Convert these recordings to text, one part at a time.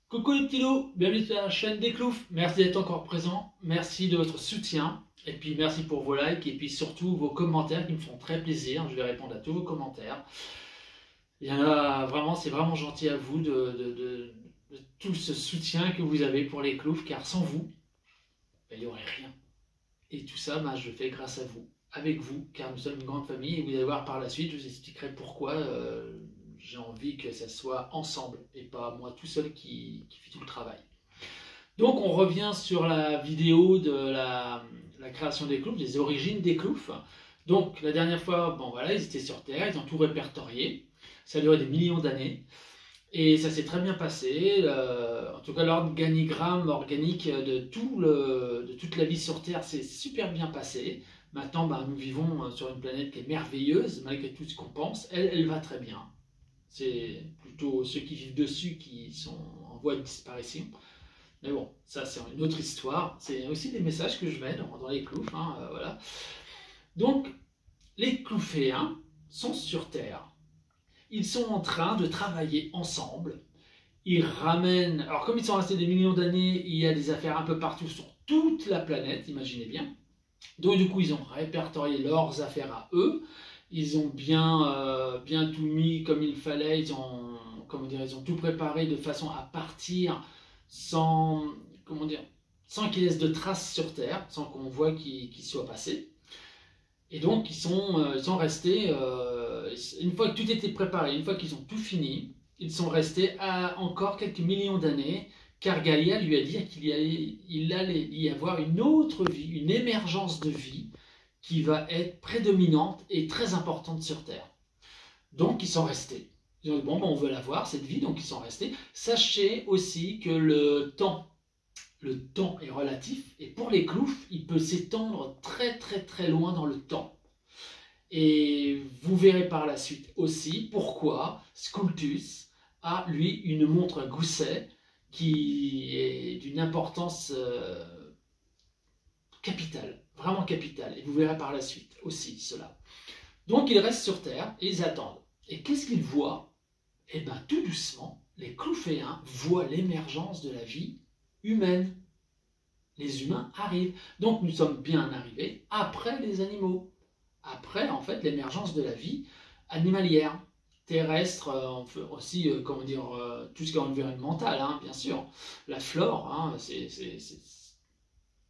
Coucou les petits loups, bienvenue sur la chaîne des Cloufs. Merci d'être encore présent, merci de votre soutien, et puis merci pour vos likes, et puis surtout vos commentaires qui me font très plaisir. Je vais répondre à tous vos commentaires. Il y en a vraiment, c'est vraiment gentil à vous de tout ce soutien que vous avez pour les Cloufs, car sans vous, ben, il n'y aurait rien. Et tout ça, ben, je le fais grâce à vous, avec vous, car nous sommes une grande famille, et vous allez voir par la suite, je vous expliquerai pourquoi j'ai envie que ça soit ensemble, et pas moi tout seul qui fait tout le travail. Donc on revient sur la vidéo de la création des Cloufs, des origines des Cloufs. Donc la dernière fois, bon voilà, ils étaient sur Terre, ils ont tout répertorié, ça a duré des millions d'années, et ça s'est très bien passé. En tout cas, l'organigramme organique de toute la vie sur Terre s'est super bien passé. Maintenant, ben, nous vivons sur une planète qui est merveilleuse, malgré tout ce qu'on pense, elle va très bien. C'est plutôt ceux qui vivent dessus qui sont en voie de disparition. Mais bon, ça c'est une autre histoire. C'est aussi des messages que je mets dans les Cloufs. Voilà. Donc, les Clouféens sont sur Terre. Ils sont en train de travailler ensemble. Ils ramènent... Alors comme ils sont restés des millions d'années, il y a des affaires un peu partout sur toute la planète, imaginez bien. Donc du coup, ils ont répertorié leurs affaires à eux. Ils ont bien tout mis comme il fallait. Ils ont tout préparé de façon à partir sans qu'il laisse de traces sur Terre, sans qu'on voit qu'il soit passé. Et donc ils sont restés, une fois que tout était préparé, une fois qu'ils ont tout fini, ils sont restés à encore quelques millions d'années, car Gaïa lui a dit qu'il allait y avoir une autre vie, une émergence de vie qui va être prédominante et très importante sur Terre. Donc ils sont restés. Ils ont dit, bon, ben, on veut la voir, cette vie, donc ils sont restés. Sachez aussi que le temps est relatif, et pour les Cloufs, il peut s'étendre très très très loin dans le temps. Et vous verrez par la suite aussi pourquoi Sculptus a, lui, une montre à gousset qui est d'une importance capitale, vraiment capitale. Et vous verrez par la suite aussi cela. Donc ils restent sur Terre et ils attendent. Et qu'est-ce qu'ils voient? Eh bien, tout doucement, les Clouféens voient l'émergence de la vie humaine. Les humains arrivent. Donc nous sommes bien arrivés après les animaux. Après, en fait, l'émergence de la vie animalière, terrestre, aussi, tout ce qui est environnemental, hein, bien sûr. La flore, hein,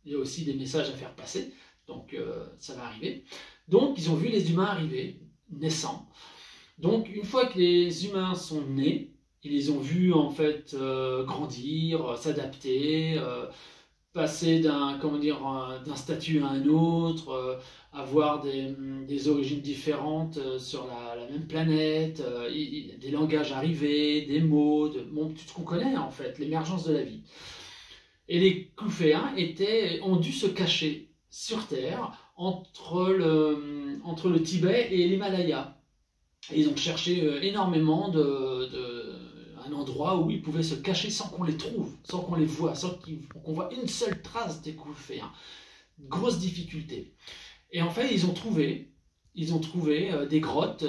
il y a aussi des messages à faire passer. Donc ça va arriver. Donc ils ont vu les humains arriver, naissants. Donc une fois que les humains sont nés, ils les ont vus en fait grandir, s'adapter, passer d'un statut à un autre, avoir des origines différentes sur la même planète, des langages arrivés, des mots, tout ce qu'on connaît en fait, l'émergence de la vie. Et les Clouféens ont dû se cacher sur Terre entre le Tibet et l'Himalaya. Et ils ont cherché énormément un endroit où ils pouvaient se cacher sans qu'on les trouve, sans qu'on les voit, sans qu'on voit une seule trace des Clouféens. Grosse difficulté. Et en fait, ils ont trouvé des grottes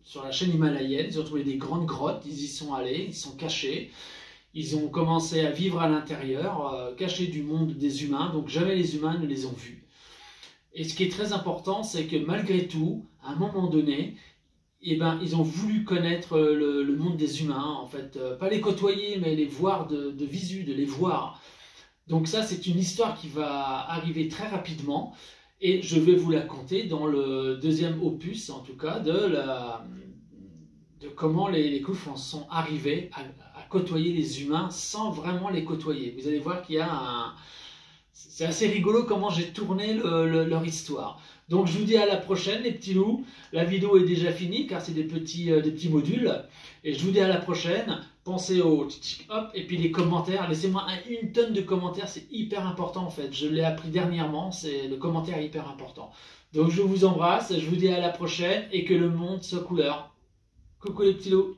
sur la chaîne himalayenne. Ils ont trouvé des grandes grottes, ils y sont allés, ils sont cachés. Ils ont commencé à vivre à l'intérieur, cachés du monde des humains, donc jamais les humains ne les ont vus. Et ce qui est très important, c'est que malgré tout, à un moment donné, eh ben, ils ont voulu connaître le monde des humains, en fait, pas les côtoyer, mais les voir de visu, de les voir. Donc ça, c'est une histoire qui va arriver très rapidement, et je vais vous la conter dans le deuxième opus, en tout cas, de comment les Cloufs en sont arrivés à côtoyer les humains sans vraiment les côtoyer. Vous allez voir qu'il y a c'est assez rigolo comment j'ai tourné leur histoire. Donc je vous dis à la prochaine les petits loups. La vidéo est déjà finie car c'est des petits modules. Et je vous dis à la prochaine. Pensez au hop et puis les commentaires. Laissez-moi une tonne de commentaires, c'est hyper important en fait. Je l'ai appris dernièrement, le commentaire est hyper important. Donc je vous embrasse, je vous dis à la prochaine et que le monde soit couleur. Coucou les petits loups.